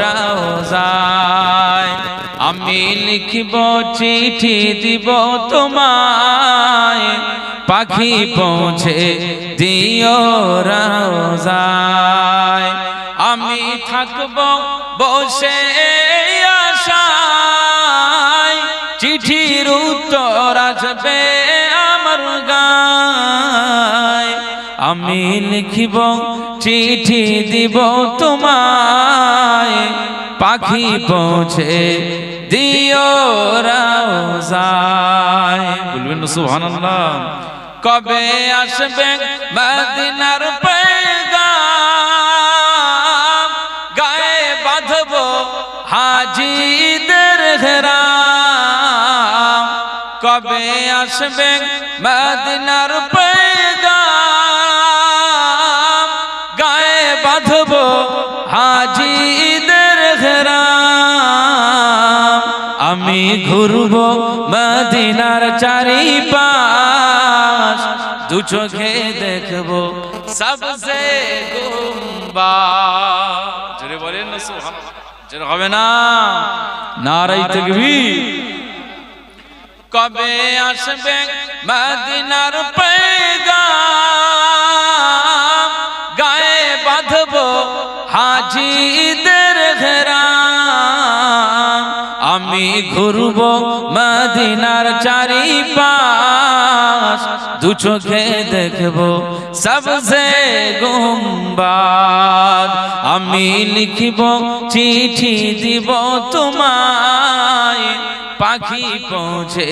রওজায় আমি লিখব চিঠি দিব তোমায়, পাখি পৌঁছে দিও রওজায়। আমি থাকব বসে আশায়, চিঠির উত্তর আসবে আমার গায়। আমি লিখিব চিঠি দিব তোমায়, পাখি পৌঁছে দিও রওজায়। বলবেন সুবহানাল্লাহ। কবে আসবে মদিনার পেগাম, গায়ে বাঁধব হাজিদের হেরাম। কবে আসবে মদিনার পেগাম, গায়ে বাঁধব হাজিদের হেরাম। আমি ঘুরব মদিনার চারিপাশ, দু চোখে দেখব সবসে গুম্বাদ। জোরে বলেন না সুবহানাল্লাহ। জোরে হবে না? নারায়ে তাকবীর। কবে আসবে মদিনার পেগাম, গায়ে বাঁধব হাজিদের হেরাম। আমি ঘুরব মদিনার চারিপাশ, দু চোখে দেখব সবসে গুম্বাদ। আমি লিখিব চিঠি দিব তোমায়, পাখি পৌঁছে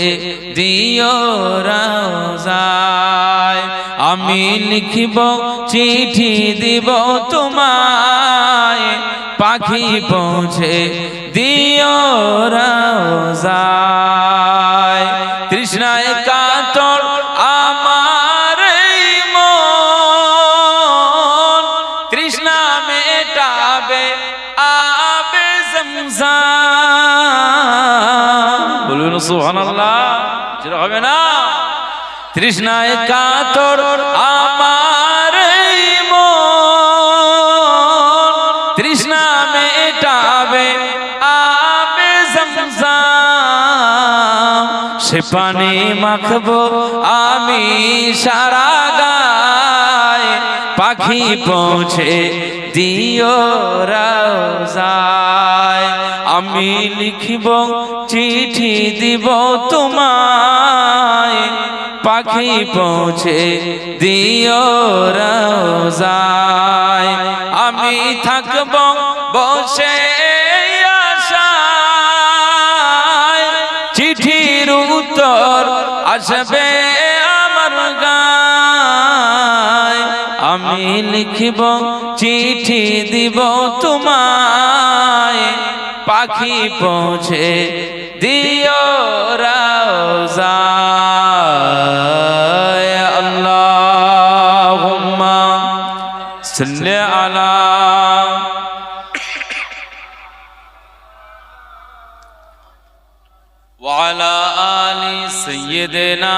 দিও রওজায়। আমি লিখিব চিঠি দিব তোমায়, পাখি পৌঁছে দিও রওজায়। তৃষ্ণায় কাতর আমার এই মন, তৃষ্ণা মেটাবে আবে জমজম। বলুন সুবহানাল্লাহ। যেটা হবে না? তৃষ্ণায় কাতর আমার এই মন, তৃষ্ণা মেটাবে আবে জমজম। সে পানি মাখবো আমি সারা গায়, পাখি পৌঁছে দিও রওজায়। আমি লিখিব চিঠি দিব তোমায়, পাখি পৌঁছে দিও রওজায়। আমি থাকব বসে আশায়, চিঠির উত্তর আসবে আমার গায়। আমি লিখিব চিঠি দিব তোমায়, পাখি পৌঁছে দিও রওজায়। আল্লাহুম্মা সাল্লি আলা ওয়া আলা আলি সাইয়্যিদিনা।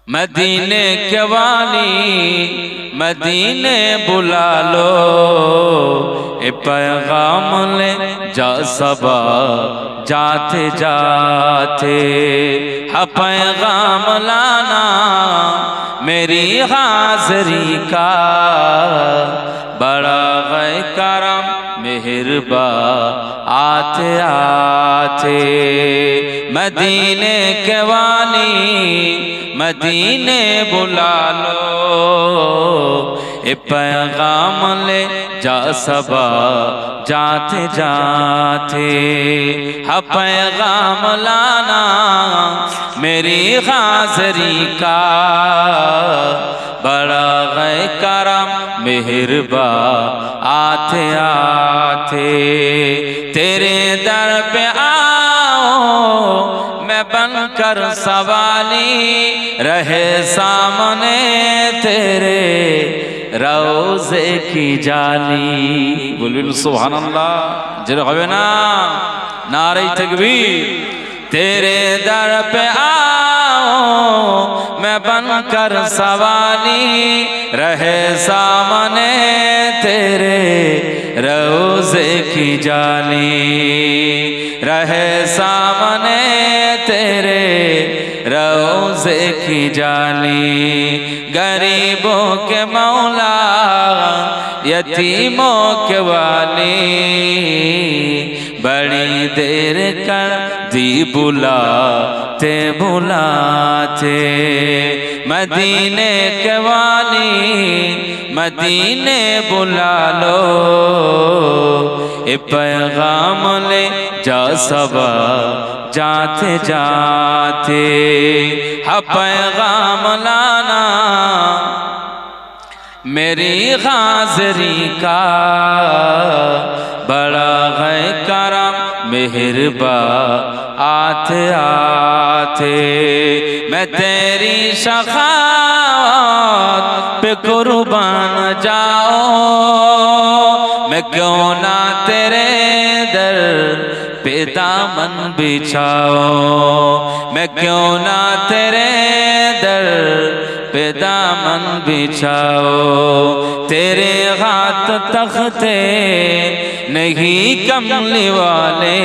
मदीने के वाली मदीने बुला लो, ए पैगाम ले जा सबा जाते जाते। हा पैगाम लाना मेरी हाज़री का, बड़ा गए करम मेहरबा आते आते। मदीने के वाली मदीने बुला लो, ए पैगाम ले जा सबा जाते जाते। हा पैगाम लाना मेरी हाज़री का, बड़ा गए करम मेहरबा आते आते। तेरे दर पे आओ मैं बनकर सवाली, रहे सामने तेरे রওজে কি জালি। বলবেন সুবহানাল্লাহ। যেটা হবে না? নারে তাকবীর। तेरे दर पे आओ मैं बनकर सवाली रहे सामने तेरे रोज़े की जाली, रहे सामने तेरे रोज़े की जाली। गरीबों के मौला यतीमों के वाली, बड़ी देर कर दी बुलाते बुलाते। मदीने के वाली मदीने बुला लो, ए पैगाम ले जा सबा जाते जाते। हा पैगाम लाना मेरी हाज़री का, बड़ा है करम मेहरबा आते आते। मैं तेरी शफ़ाअत पे कुर्बान जाऊं, मैं क्यों ना तेरे दर पे दामन बिछाऊं, मैं क्यों ना तेरे दर पे दामन बिछाओ। तेरे हाथ तख्ते नहीं कमली वाले,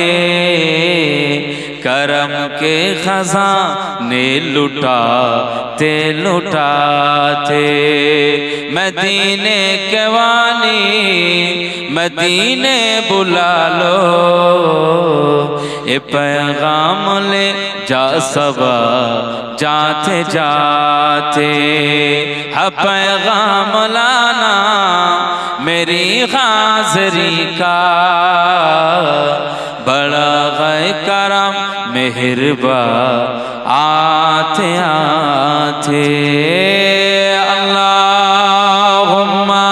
करम के खजाने लुटाते लुटाते। मदीने के वाली मदीने बुला लो, ए पैगाम ले जा सबा जाते जाते। हा पैगाम लाना मेरी हाज़री का, बड़ा है करम मेहरबा आते आते। अल्लाहुम्मा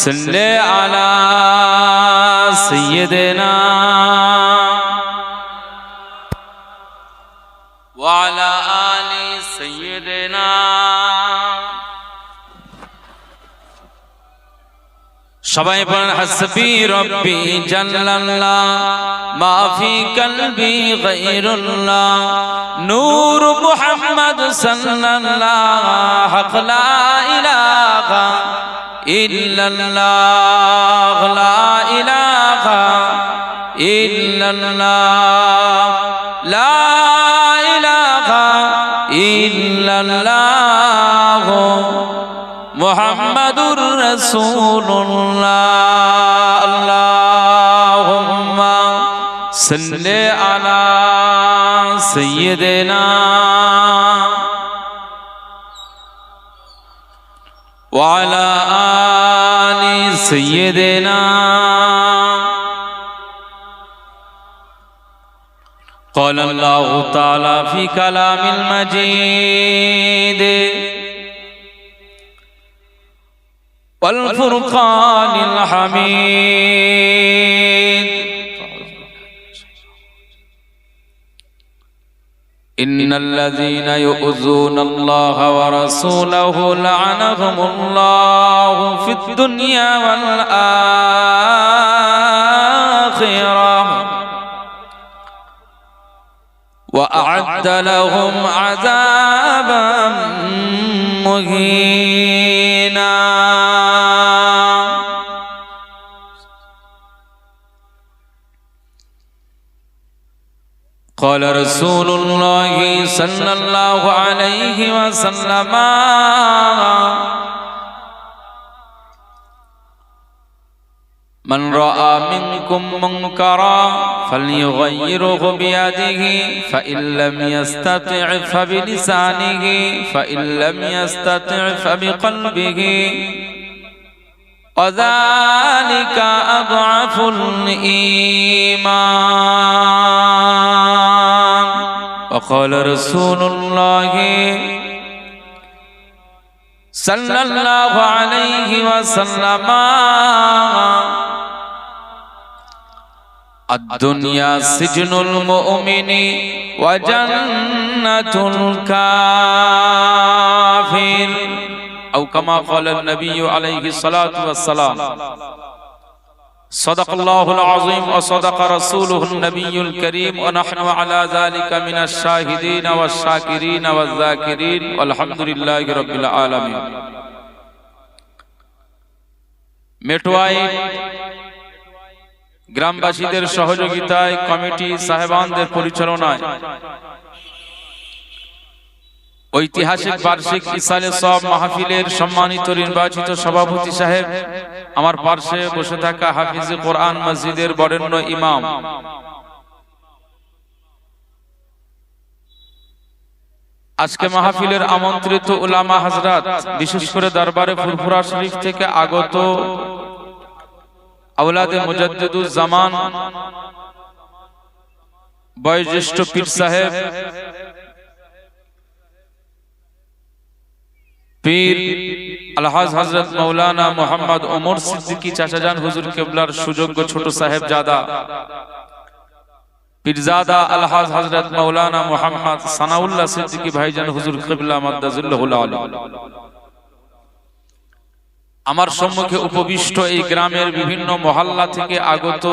सल्ले अला सय्यिदिना व अला आलि सय्यिदिना। सबाई पर हस्बी रब्बी जल्लल्लाह, माफी कल्बी गैरुल्लाह, नूर मुहम्मद सल्लल्लाह, हक़ ला इलाहा इल्लल्लाह, ला इलाहा इल्लल्लाह, ला इलाहा इल्लल्लाह, मुहम्मदुर रसूलुल्लाह। अल्लाहुम्मा सल्ले अला सय्यिदिना व अला आलि सय्यिदिना। क़ाल अल्लाहु तआला फ़ी कलामिल मजीद वल फुरक़ानिल हमीद। इन्नल्लज़ीना युअज़ूनल्लाह व रसूलहु लअनहुमुल्लाहु फ़िद दुनिया वल आखिरह व अअद्द लहुम अज़ाबन मुहीना। क़ाल रसूलुल्लाह सल्लल्लाहु अलैहि वसल्लम, मन रआ मिनकुम मुनकरन फल्युग़य्यिरहु बियदिही फ़इन लम यस्तति' फ़बिलिसानिही फ़इन लम यस्तति' फ़बिक़ल्बिही वज़ालिका अज़अफ़ुल ईमान। वक़ाल रसूलुल्लाह सल्लल्लाहु अलैहि वसल्लम, अद्दुनिया सिजनुल मुमिनी व जन्नतुल काफिर, औ कमा क़ाल नबी अलैहि सलातु वस्सलाम। সাদাকাল্লাহুল আযীম ওয়া সাদাকা রাসূলুহুন নবিয়্যুল কারীম ওয়া নাহনু আলা যালিকা মিনাশ শাহিদিন ওয়াশ শাকিরিন ওয়াজ যাকিরিন আলহামদুলিল্লাহি রাব্বিল আলামিন। মেটুয়াই গ্রামবাসীদের সহযোগিতায়, কমিটি সাহেবানদের পরিচালনায় ঐতিহাসিক বার্ষিক ইসালে সওয়াব মাহফিলের সম্মানিত নির্বাচিত সভাপতি সাহেব, আমার পার্শ্বে বসে থাকা হাফিজে কোরআন মসজিদের বরেণ্য ইমাম, আজকে মাহফিলের আমন্ত্রিত উলামা হযরত, বিশেষ করে দরবারে ফুরফুরা শরীফ থেকে আগত আওলাদে মুজাদ্দিদুজ জামান বয়োজ্যেষ্ঠ পীর সাহেব, পীর আলহাজ হযরত মাওলানা মুহাম্মদ ওমর সিদ্দিকী চাচাজান হুজুর কিবলার সুযোগ্য ছোট সাহেব জাদা, পীরজাদা আলহাজ হযরত মাওলানা মুহাম্মদ সানাউল্লাহ সিদ্দিকী ভাইজান হুজুর কিবলা মাদ্দাজুল্লাহুল আলী, আমার সম্মুখে উপবিষ্ট এই গ্রামের বিভিন্ন মহল্লা থেকে আগত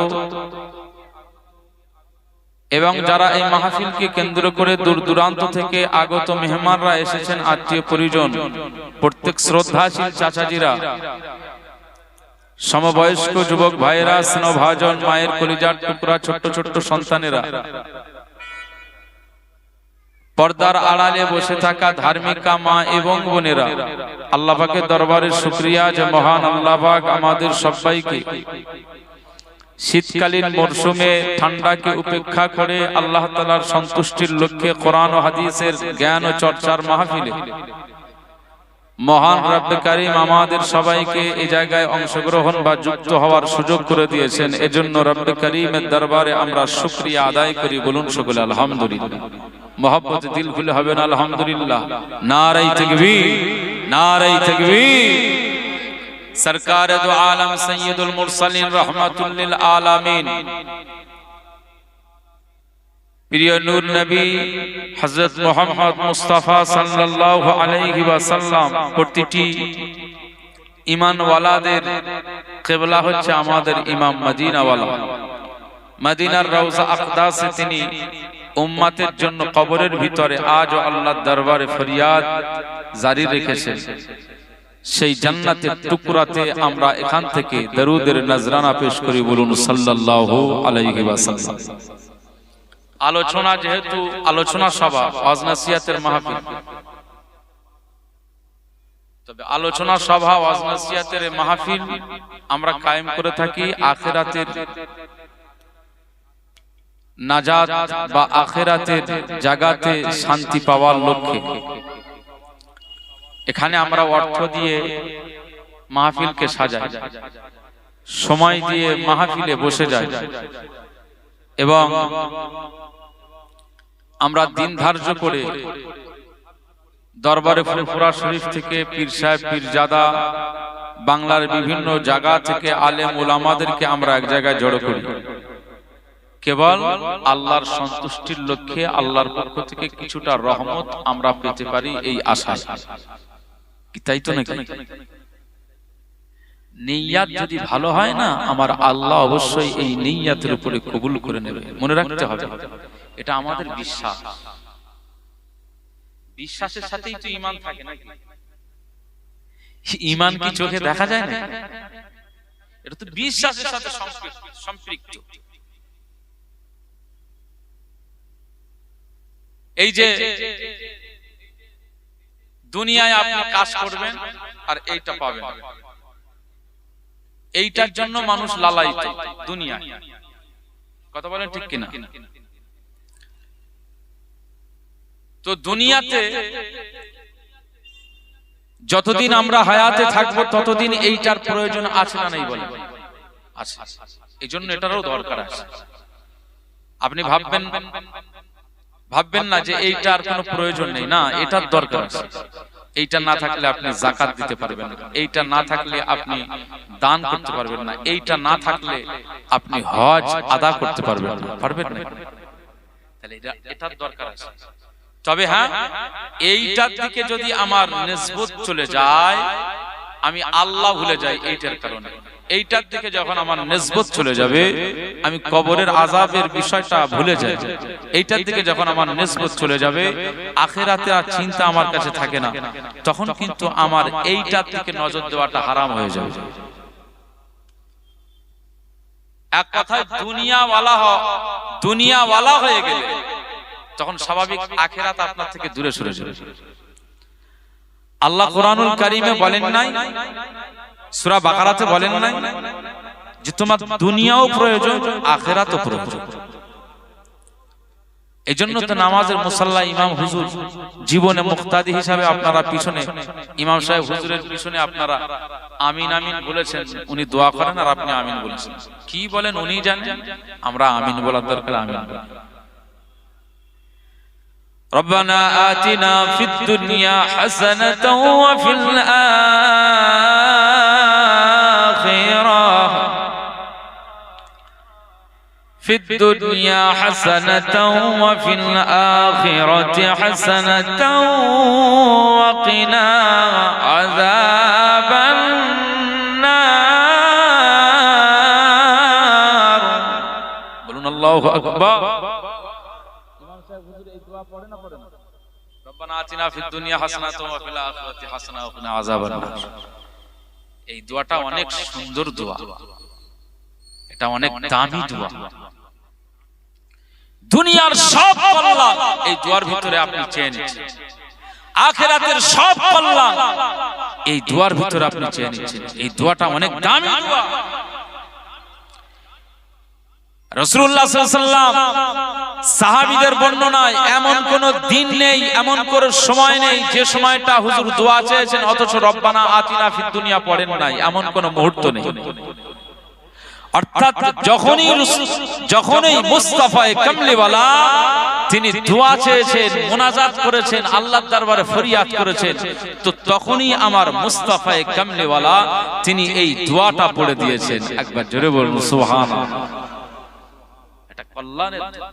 এবং যারা এই মাহফিলকে কেন্দ্র করে দূর দূরান্ত থেকে আগত মেহমানরা এসেছেন, আত্মীয় পরিজন, প্রত্যেক শ্রদ্ধাশীল চাচাজিরা, সমবয়স্ক যুবক ভাইরা, স্নেহভাজন মায়ের কলিজার টুকরা ছোট্ট ছোট্ট সন্তানেরা, পর্দার আড়ালে বসে থাকা ধার্মিকা মা এবং বোনেরা, আল্লাহ পাকের দরবারে শুকরিয়া যে মহান আল্লাহ পাক আমাদের সবাইকে শীতকালীন মরশুমে ঠান্ডাকে উপেক্ষা করে আল্লাহ তাআলার সন্তুষ্টির লক্ষ্যে কোরআন ও হাদিসের জ্ঞান ও চর্চার মাহফিলে মহান রব্বে কারীম আমাদের সবাইকে এই জায়গায় অংশগ্রহণ বা যুক্ত হওয়ার সুযোগ করে দিয়েছেন। এজন্য রব্বে কারীমের দরবারে আমরা শুকরিয়া আদায় করি। বলুন সকলে আলহামদুলিল্লাহ। মহব্বত দিল খুলে হবে না আলহামদুলিল্লাহ। নারায়ে তাকবীর, নারায়ে তাকবীর। सरकार दो आलम सैयदुल मुरसलीन रहमतुल लिल आलामीन प्रिय नूर नबी हजरत मोहम्मद मुस्तफा सल्लल्लाहु अलैहि वसल्लम প্রতিটি ঈমানওয়ালাদের কিবলা হচ্ছে আমাদের ইমাম মদিনাওয়ালা। মদিনার রওজা আকদাসে তিনি উম্মতের জন্য কবরের ভিতরে আজও আল্লাহর দরবারে ফরিয়াদ জারি রেখেছেন। সেই জান্নাতের টুকরাতে আমরা এখান থেকে দরুদের নজরানা পেশ করি। বলুন সাল্লাল্লাহু আলাইহি ওয়াসাল্লাম। আলোচনা যেহেতু আলোচনা সভা, ওয়াজ নসিহতের মাহফিল, তবে আলোচনা সভা ওয়াজ নসিহতের মাহফিল আমরা কায়েম করে থাকি আখিরাতের নাজাত বা আখিরাতের জায়গাতে শান্তি পাওয়ার লক্ষ্যে। এখানে আমরা অর্থ দিয়ে মাহফিলকে সাজাই, সময় দিয়ে মাহফিলে বসে যাই এবং আমরা দিন ধার্য করে দরবারে ফুরফুরা শরীফ থেকে পীর সাহেব, পীরজাদা, বাংলার বিভিন্ন জায়গা থেকে আলেম ওলামাদেরকে আমরা এক জায়গায় জড়ো করি কেবল আল্লাহর সন্তুষ্টির লক্ষ্যে, আল্লাহর পক্ষ থেকে কিছুটা রহমত আমরা পেতে পারি এই আশায়। তাই তো নাকি? নিয়ত যদি ভালো হয় না, আমার আল্লাহ অবশ্যই এই নিয়তের উপরে কবুল করে নেবে। মনে রাখতে হবে, এটা আমাদের বিশ্বাস। বিশ্বাসের সাথেই তো ঈমান থাকে নাকি? ঈমান কি চোখে দেখা যায় না? এটা তো বিশ্বাসের সাথে সম্পৃক্ত। এই যে দুনিয়ায় আপনি কাজ করবেন আর এইটা পাবেন, এইটার জন্য মানুষ লালায়িত দুনিয়ায়। কথা বলেন ঠিক কিনা? তো দুনিয়াতে যতদিন আমরা হায়াতে থাকবো ততদিন এইটার প্রয়োজন আছে না নাই? বলেন আছে। এই জন্য এটারও দরকার আছে। আপনি ভাববেন না যে এইটার কোনো প্রয়োজন নেই, না, এটার দরকার আছে। এইটা না থাকলে আপনি যাকাত দিতে পারবেন না, এইটা না থাকলে আপনি দান করতে পারবেন না, এইটা না থাকলে আপনি হজ আদা করতে পারবেন না, তাহলে এটার দরকার আছে। তবে হ্যাঁ, এইটার দিকে যদি আমার নিসবত চলে যায়, আমি আল্লাহ ভুলে যাই এইটার কারণে, এইটার দিকে যখন আমার নিসবত চলে যাবে, আমি কবরের আযাবের বিষয়টা ভুলে যাই, এইটার দিকে যখন আমার নিসবত চলে যাবে, আখিরাতে আর চিন্তা আমার কাছে থাকে না, তখন কিন্তু আমার এইটার দিকে নজর দেওয়াটা হারাম হয়ে যাবে। এক কথায় দুনিয়াওয়ালা হয়ে গেলে তখন স্বাভাবিক আখিরাত আপনার থেকে দূরে সরে যাবে। আল্লাহ কোরআনুল কারীমে বলেন নাই, সূরা বাকারাতে বলেন নাই যে তোমার দুনিয়াও প্রয়োজন, আখিরাতও প্রয়োজন। এজন্য তো নামাজের মুসাল্লা ইমাম হুজুর জীবনে মুক্তাদি হিসাবে আপনারা পিছনে ইমাম সাহেব হুজুরের পিছনে আপনারা আমিন আমিন বলেছেন, উনি দোয়া করেন আর আপনি আমিন বলেছেন। কি বলেন উনি জানেন, আমরা আমিন বলার দরকার আমিন বলি। ربنا آتنا في الدنيا حسنة وفي الآخرة في الدنيا حسنة وفي الآخرة حسنة وقنا عذاب النار بلون الله أكبر ربنا آتنا في الدنيا حسنة وفي الآخرة حسنة وقنا عذاب النار। এই দোয়াটা অনেক সুন্দর দোয়া, এটা অনেক দামি দোয়া। দুনিয়ার সব কল্যাণ এই দোয়ার ভিতরে আপনি চেয়ে নিচ্ছেন, আখিরাতের সব কল্যাণ এই দোয়ার ভিতরে আপনি চেয়ে নিচ্ছেন। এই দোয়াটা অনেক দামি দোয়া। রাসূলুল্লাহ সাল্লাল্লাহু আলাইহি ওয়াসাল্লাম সাহাবীদের বর্ণনায় এমন কোন দিন নেই, এমন কোন সময় নেই যে সময়টা হুজুর দোয়া চেয়েছেন অথচ রব্বানা আতিনা ফিদ দুনিয়া পড়েন নাই, এমন কোন মুহূর্ত নেই। অর্থাৎ যখনই মুস্তাফায়ে কামলিওয়ালা তিনি দোয়া চেয়েছেন, মুনাজাত করেছেন, আল্লাহর দরবারে ফরিয়াদ করেছেন, তো তখনই আমার মুস্তাফায়ে কামলিওয়ালা তিনি এই দোয়াটা পড়ে দিয়েছেন। একবার জোরে বলুন সুবহানাল্লাহ। এটা কল্যাণের দোয়া।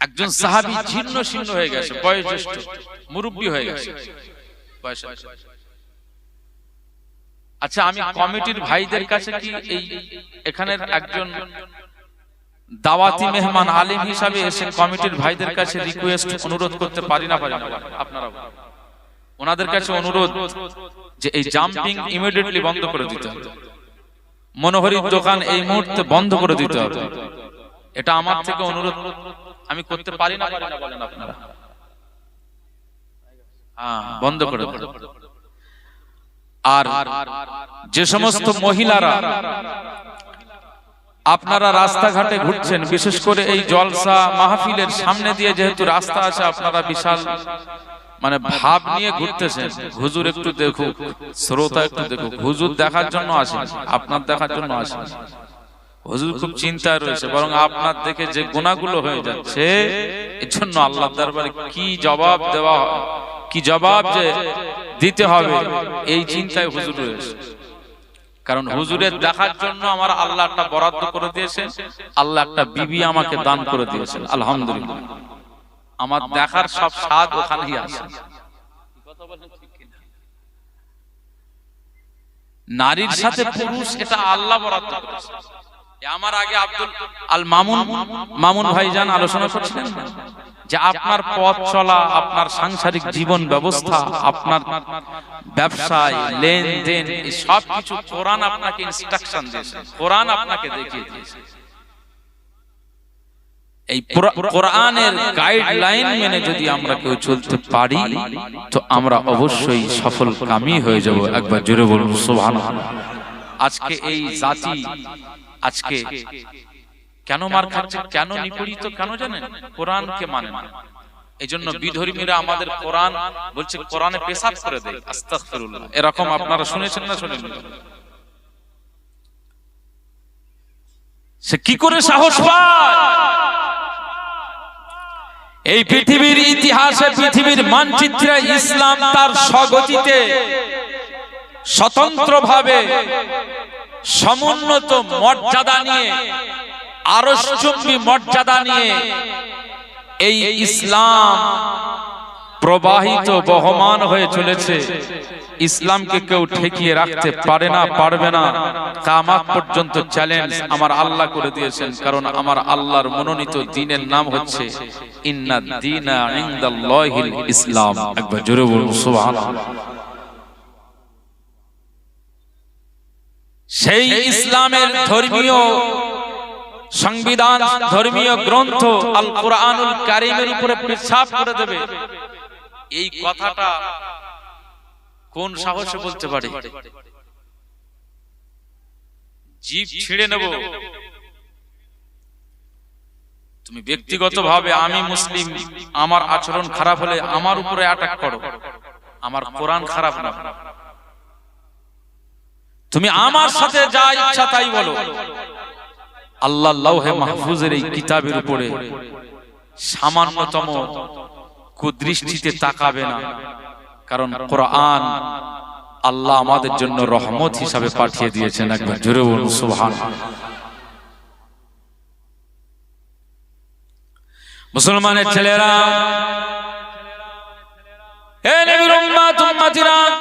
একজন সাহাবী জীর্ণ শীর্ণ হয়ে গেছে, বয়োজ্যেষ্ঠ মুরব্বী হয়ে গেছে বয়স। আচ্ছা, আমি কমিটির ভাইদের কাছে কি এই এখানের একজন দাওয়াতি মেহমান আলেম হিসাবে এসে কমিটির ভাইদের কাছে রিকোয়েস্ট অনুরোধ করতে পারি না? আপনারা ওনাদের কাছে অনুরোধ যে এই জাম্পিং ইমিডিয়েটলি বন্ধ করে দিতে হবে, মনোহরির দোকান এই মুহূর্তে বন্ধ করে দিতে হবে। এটা আমার থেকে অনুরোধ আমি করতে পারি না বলেন আপনারা? হ্যাঁ, বন্ধ করে দেন। আর যে সমস্ত মহিলারা আপনারা রাস্তাঘাটে ঘুরছেন, বিশেষ করে এই জলসা মাহফিলের সামনে দিয়ে যেহেতু রাস্তা আছে, আপনারা বিশাল মানে ভাব নিয়ে ঘুরতেছেন, হুজুর একটু দেখুক, শ্রোতা একটু দেখুক। হুজুর দেখার জন্য আসেন, আপনার দেখার জন্য আসেন। হুজুর খুব চিন্তায় রয়েছে, বরং আপনার দেখে যে গুনাহগুলো হয়ে যাচ্ছে, এর জন্য আল্লাহর দরবারে কি জবাব দেওয়া, কি জবাব যে দিতে হবে, এই চিন্তায় হুজুর রয়েছে। কারণ হুজুরের দেখার জন্য আমার আল্লাহ একটা বরাদ্দ করে দিয়েছেন, আল্লাহ একটা বিবি আমাকে দান করে দিয়েছেন, আলহামদুলিল্লাহ। আমার দেখার সব স্বাদ ওখানেই আছে। নারীর সাথে পুরুষ এটা আল্লাহ বরাদ্দ করেছে। আমার আগে আব্দুল আল মামুন ভাইজান আলোচনা করছিলেন যে আপনার পথ চলা, আপনার সাংসারিক জীবন ব্যবস্থা, আপনার ব্যবসায় লেনদেন, এই সব কিছু কোরআন আপনাকে ইনস্ট্রাকশন দিয়েছে, কোরআন আপনাকে দেখিয়ে দিয়েছে। এই কোরআনের গাইডলাইন মেনে যদি আমরা কেউ চলতে পারি, তো আমরা অবশ্যই সফল কামী হয়ে যাব। একবার জোরে বলুন সুবহানাল্লাহ। আজকে এই জাতি আজকে কেন মার খাচ্ছে, কেন নিপীড়িত, কেন জানেন? কোরআনকে মানে না। এইজন্য বিধর্মীরা আমাদের কোরআন বলছে কোরআনে পেশাব করে দেয়, আস্তাগফিরুল্লাহ। এরকম আপনারা শুনেছেন না শুনেননি? সে কি করে সাহস পায়? এই পৃথিবীর ইতিহাসে, পৃথিবীর মানচিত্রে ইসলাম তার স্বগতিতে স্বতন্ত্রভাবে সমুন্নত মর্যাদা নিয়ে, আরশচুম্বী মর্যাদা নিয়ে এই ইসলাম প্রবাহিত বহমান হয়ে চলেছে। ইসলামকে কেউ ঠেকিয়ে রাখতে পারে না, পারবে না। কিয়ামত পর্যন্ত চ্যালেঞ্জ আমার আল্লাহ করে দিয়েছেন, কারণ আমার আল্লাহর মনোনীত দ্বীনের নাম হচ্ছে ইন্নাদ দীনা ইনদাল্লাহিল ইসলাম। একবার জোরে বলুন সুবহানাল্লাহ। সেই ইসলামের ধর্মীয় সংবিধান, ধর্মীয় গ্রন্থ আল কোরআনুল কারীমের উপরে পেশাব করে দেবে, এই কথাটা কোন সাহসে বলতে পারে? জিভ ছিঁড়ে নেব। তুমি ব্যক্তিগতভাবে আমি মুসলিম, আমার আচরণ খারাপ হলে আমার উপরে অ্যাটাক করো, আমার কোরআন খারাপ না। তুমি আমার সাথে যা ইচ্ছা তাই বলো, আল্লাহ লাউহে মাহফুজের এই কিতাবের উপরে সামান্যতম কুদৃষ্টিতে তাকাবে না, কারণ কোরআন আল্লাহ আমাদের জন্য রহমত হিসাবে পাঠিয়ে দিয়েছেন। একবার জোরে বলুন সুবহানাল্লাহ। মুসলমানের ছেলেরা, হে নবীর উম্মত উম্মতিরা,